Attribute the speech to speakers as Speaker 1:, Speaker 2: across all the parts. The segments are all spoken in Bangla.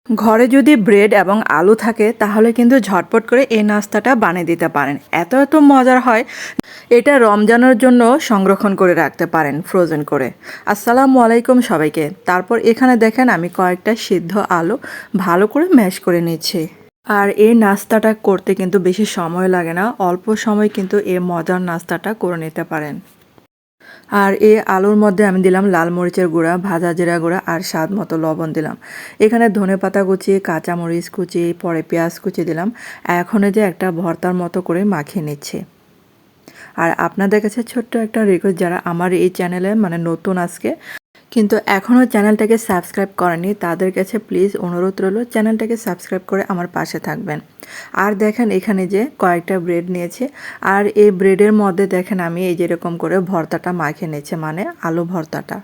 Speaker 1: ঘরে যদি ব্রেড এবং আলু থাকে তাহলে কিন্তু ঝটপট করে এই নাস্তাটা বানিয়ে দিতে পারেন। এত এত মজার হয়, এটা রমজানের জন্য সংরক্ষণ করে রাখতে পারেন ফ্রোজেন করে। আসসালামু আলাইকুম সবাইকে। তারপর এখানে দেখেন আমি কয়েকটা সিদ্ধ আলু ভালো করে ম্যাশ করে নিচ্ছি। আর এই নাস্তাটা করতে কিন্তু বেশি সময় লাগে না, অল্প সময় কিন্তু এই মজার নাস্তাটা করে নিতে পারেন। আর এই আলুর মধ্যে আমি দিলাম লাল মরিচের গুঁড়া, ভাজা জিরা গুঁড়া আর স্বাদ মতো লবণ দিলাম। এখানে ধনেপাতা কুচি, কাঁচামরিচ কুচি, পরে পেঁয়াজ কুচি দিলাম। এখন যে একটা ভর্তার মতো করে মাখিয়ে নিচ্ছি। আর আপনাদের কাছে ছোট্ট একটা রিকোয়েস্ট, যারা আমার এই চ্যানেলে নতুন আজকে কিন্তু এখনও চ্যানেলটাকে সাবস্ক্রাইব করেনি, তাদের কাছে প্লিজ অনুরোধ রইল চ্যানেলটাকে সাবস্ক্রাইব করে আমার পাশে থাকবেন। আর দেখেন এখানে যে কয়েকটা ব্রেড নিয়েছি, আর এই ব্রেডের মধ্যে দেখেন আমি এই যেরকম করে ভর্তাটা মাখিয়ে নিচ্ছে, আলু ভর্তাটা।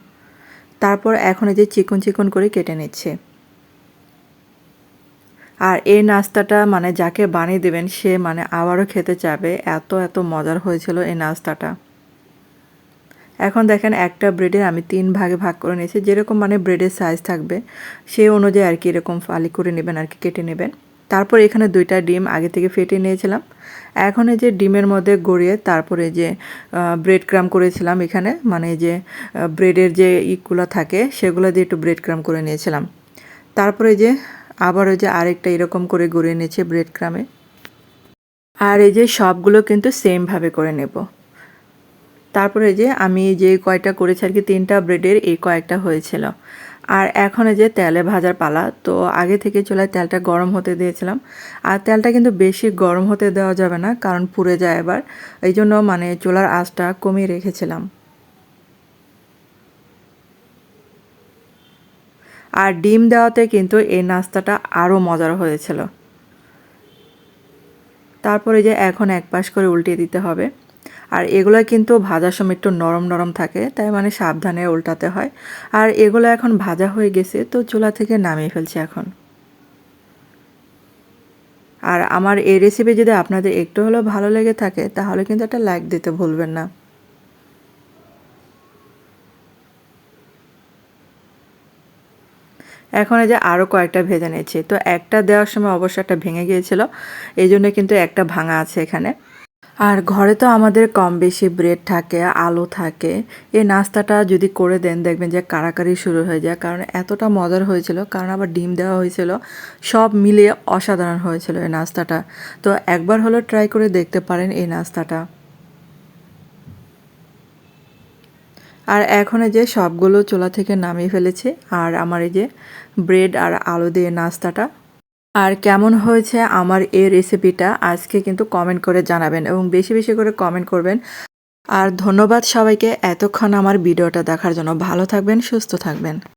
Speaker 1: তারপর এখন এই যে চিকন চিকন করে কেটে নিচ্ছে। আর এই নাস্তাটা যাকে বানিয়ে দেবেন সে আবারও খেতে চাবে, এত এত মজার হয়েছিল এই নাস্তাটা। এখন দেখেন একটা ব্রেডের আমি 3 ভাগে ভাগ করে নিয়েছি, যেরকম ব্রেডের সাইজ থাকবে সেই অনুযায়ী আর কি এরকম ফালি করে নেবেন, আর কি কেটে নেবেন। তারপর এখানে 2টা ডিম আগে থেকে ফেটে নিয়েছিলাম। এখন এই যে ডিমের মধ্যে গড়িয়ে তারপরে যে ব্রেড ক্রাম করেছিলাম এখানে, যে ব্রেডের যে ইগুলো থাকে সেগুলো দিয়ে একটু ব্রেড ক্রাম করে নিয়েছিলাম। তারপরে যে আবার ওই যে আরেকটা এরকম করে গড়িয়ে নিয়েছে ব্রেড ক্রামে। আর এই যে সবগুলো কিন্তু সেমভাবে করে নেব। তারপরে যে আমি যে কয়টা করেছি আর কি 3টা ব্রেডের এই কয়েকটা হয়েছিল। আর এখন এই যে তেলে ভাজার পালা। তো আগে থেকে চুলায় তেলটা গরম হতে দিয়েছিলাম। আর তেলটা কিন্তু বেশি গরম হতে দেওয়া যাবে না, কারণ পুড়ে যায় এবার। এই জন্য চুলার আঁচটা কমিয়ে রেখেছিলাম। আর ডিম দেওয়াতে কিন্তু এই নাস্তাটা আরও মজার হয়েছিল। তারপরে যে এখন এক পাশ করে উল্টে দিতে হবে। আর এগুলো কিন্তু ভাজার সময় একটু নরম নরম থাকে, তাই সাবধানে উল্টাতে হয়। আর এগুলো এখন ভাজা হয়ে গেছে, তো চুলা থেকে নামিয়ে ফেলছি এখন। আর আমার এই রেসিপি যদি আপনাদের একটু হলেও ভালো লেগে থাকে তাহলে কিন্তু একটা লাইক দিতে ভুলবেন না। এখন এই যে আরও কয়েকটা ভেজে নিয়েছি, তো একটা দেওয়ার সময় অবশ্য একটা ভেঙে গিয়েছিল, এই জন্য কিন্তু একটা ভাঙা আছে এখানে। আর ঘরে তো আমাদের কম বেশি ব্রেড থাকে, আলু থাকে। এই নাস্তাটা যদি করে দেন দেখবেন যে কাড়াকাড়ি শুরু হয়ে যায়, কারণ এতটা মজার হয়েছিল, কারণ আবার ডিম দেওয়া হয়েছিল, সব মিলিয়ে অসাধারণ হয়েছিল এই নাস্তাটা। তো একবার হলো ট্রাই করে দেখতে পারেন এই নাস্তাটা। আর এখন এই যে সবগুলো চুলা থেকে নামিয়ে ফেলেছি, আর আমার এই যে ব্রেড আর আলু দিয়ে নাস্তাটা। আর কেমন হয়েছে আমার এই রেসিপিটা আজকে কিন্তু কমেন্ট করে জানাবেন, এবং বেশি বেশি করে কমেন্ট করবেন। আর ধন্যবাদ সবাইকে এতক্ষণ আমার ভিডিওটা দেখার জন্য। ভালো থাকবেন, সুস্থ থাকবেন।